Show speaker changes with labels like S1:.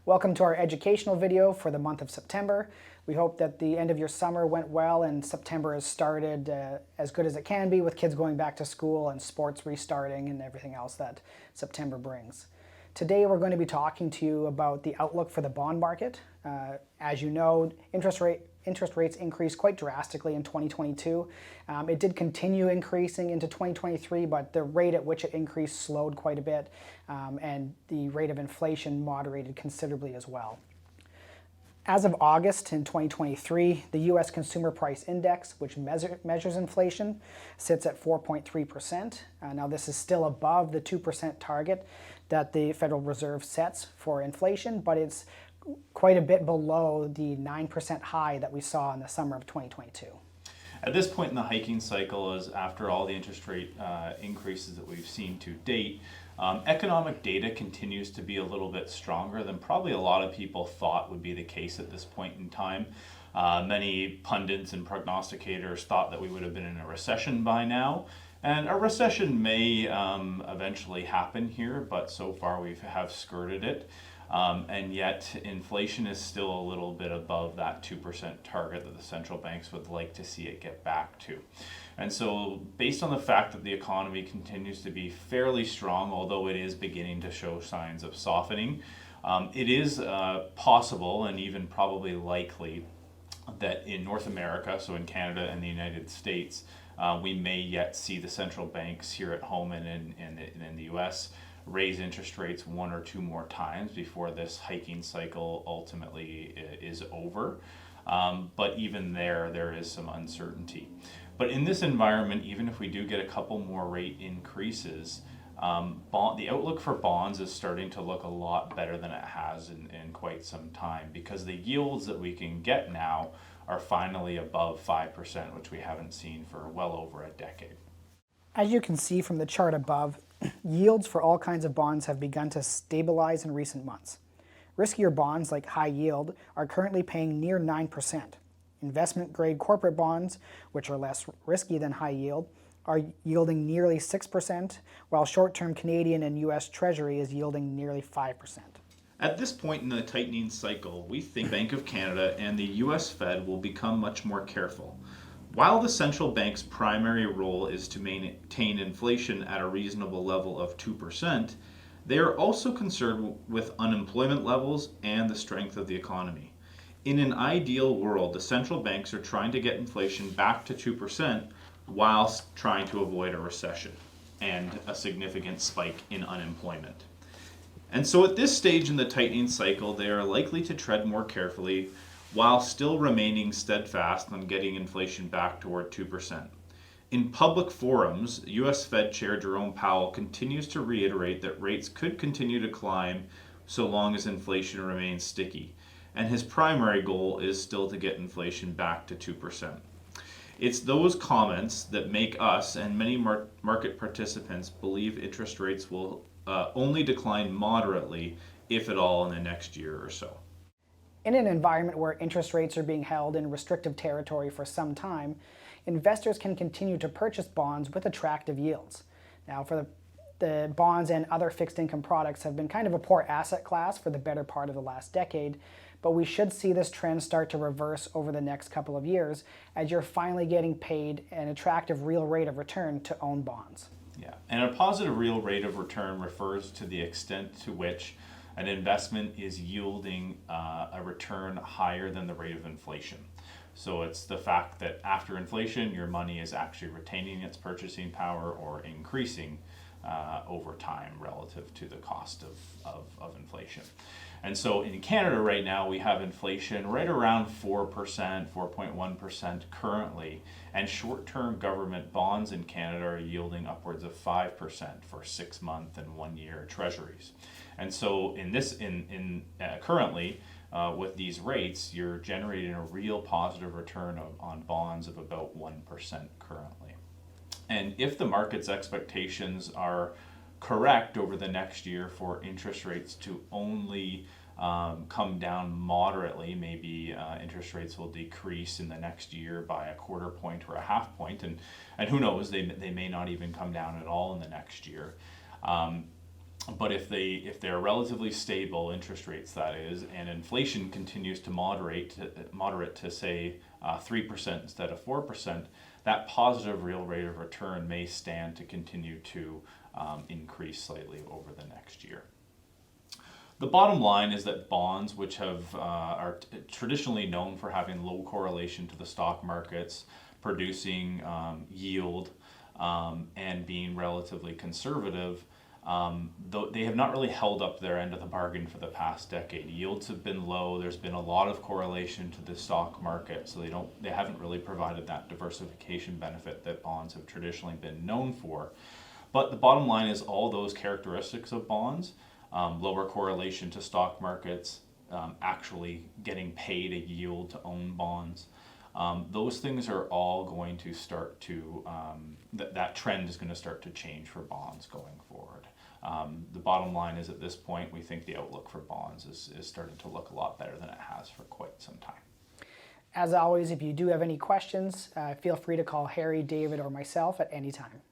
S1: Welcome to our educational video for the month of September. We hope that the end of your summer went well and September has started as good as it can be with kids going back to school and sports restarting and everything else that September brings. Today we're going to be talking to you about the outlook for the bond market. As you know, interest rates increased quite drastically in 2022. It did continue increasing into 2023, but the rate at which it increased slowed quite a bit, and the rate of inflation moderated considerably as well. As of August in 2023, the U.S. Consumer Price Index, which measures inflation, sits at 4.3%. Now this is still above the 2% target that the Federal Reserve sets for inflation, but it's quite a bit below the 9% high that we saw in the summer of 2022.
S2: At this point in the hiking cycle, as after all the interest rate increases that we've seen to date, economic data continues to be a little bit stronger than probably a lot of people thought would be the case at this point in time. Many pundits and prognosticators thought that we would have been in a recession by now. And a recession may eventually happen here, but so far we have skirted it. And yet inflation is still a little bit above that 2% target that the central banks would like to see it get back to. And so based on the fact that the economy continues to be fairly strong, although it is beginning to show signs of softening, it is possible and even probably likely that in North America, so in Canada and the United States, we may yet see the central banks here at home and in the US raise interest rates one or two more times before this hiking cycle ultimately is over. But even there is some uncertainty. But in this environment, even if we do get a couple more rate increases, the outlook for bonds is starting to look a lot better than it has in quite some time, because the yields that we can get now are finally above 5%, which we haven't seen for well over a decade.
S1: As you can see from the chart above, yields for all kinds of bonds have begun to stabilize in recent months. Riskier bonds like high yield are currently paying near 9%. Investment-grade corporate bonds, which are less risky than high yield, are yielding nearly 6%, while short-term Canadian and US Treasury is yielding nearly 5%.
S2: At this point in the tightening cycle, we think Bank of Canada and the US Fed will become much more careful. While the central bank's primary role is to maintain inflation at a reasonable level of 2%, they are also concerned with unemployment levels and the strength of the economy. In an ideal world, the central banks are trying to get inflation back to 2% whilst trying to avoid a recession and a significant spike in unemployment. And so at this stage in the tightening cycle, they are likely to tread more carefully while still remaining steadfast on getting inflation back toward 2%. In public forums, US Fed Chair Jerome Powell continues to reiterate that rates could continue to climb so long as inflation remains sticky, and his primary goal is still to get inflation back to 2%. It's those comments that make us and many market participants believe interest rates will only decline moderately, if at all, in the next year or so.
S1: In an environment where interest rates are being held in restrictive territory for some time, investors can continue to purchase bonds with attractive yields. Now, for the bonds and other fixed income products have been kind of a poor asset class for the better part of the last decade, but we should see this trend start to reverse over the next couple of years as you're finally getting paid an attractive real rate of return to own bonds.
S2: Yeah, and a positive real rate of return refers to the extent to which an investment is yielding a return higher than the rate of inflation. So it's the fact that after inflation, your money is actually retaining its purchasing power or increasing over time relative to the cost of inflation. And so in Canada right now, we have inflation right around 4%, 4.1% currently, and short-term government bonds in Canada are yielding upwards of 5% for 6-month and 1-year treasuries. And so currently, with these rates, you're generating a real positive return on bonds of about 1% currently. And if the market's expectations are correct over the next year for interest rates to only come down moderately, maybe interest rates will decrease in the next year by a 1/4 point or a 1/2 point, and who knows, they may not even come down at all in the next year. But if they're relatively stable interest rates, that is, and inflation continues to moderate to say 3% instead of 4%, that positive real rate of return may stand to continue to increase slightly over the next year. The bottom line is that bonds, which are traditionally known for having low correlation to the stock markets, producing yield, and being relatively conservative, though they have not really held up their end of the bargain for the past decade. Yields have been low. There's been a lot of correlation to the stock market, so they haven't really provided that diversification benefit that bonds have traditionally been known for. But the bottom line is all those characteristics of bonds, lower correlation to stock markets, actually getting paid a yield to own bonds, those things are all going to start to, that trend is going to start to change for bonds going forward. The bottom line is at this point, we think the outlook for bonds is starting to look a lot better than it has for quite some time.
S1: As always, if you do have any questions, feel free to call Harry, David, or myself at any time.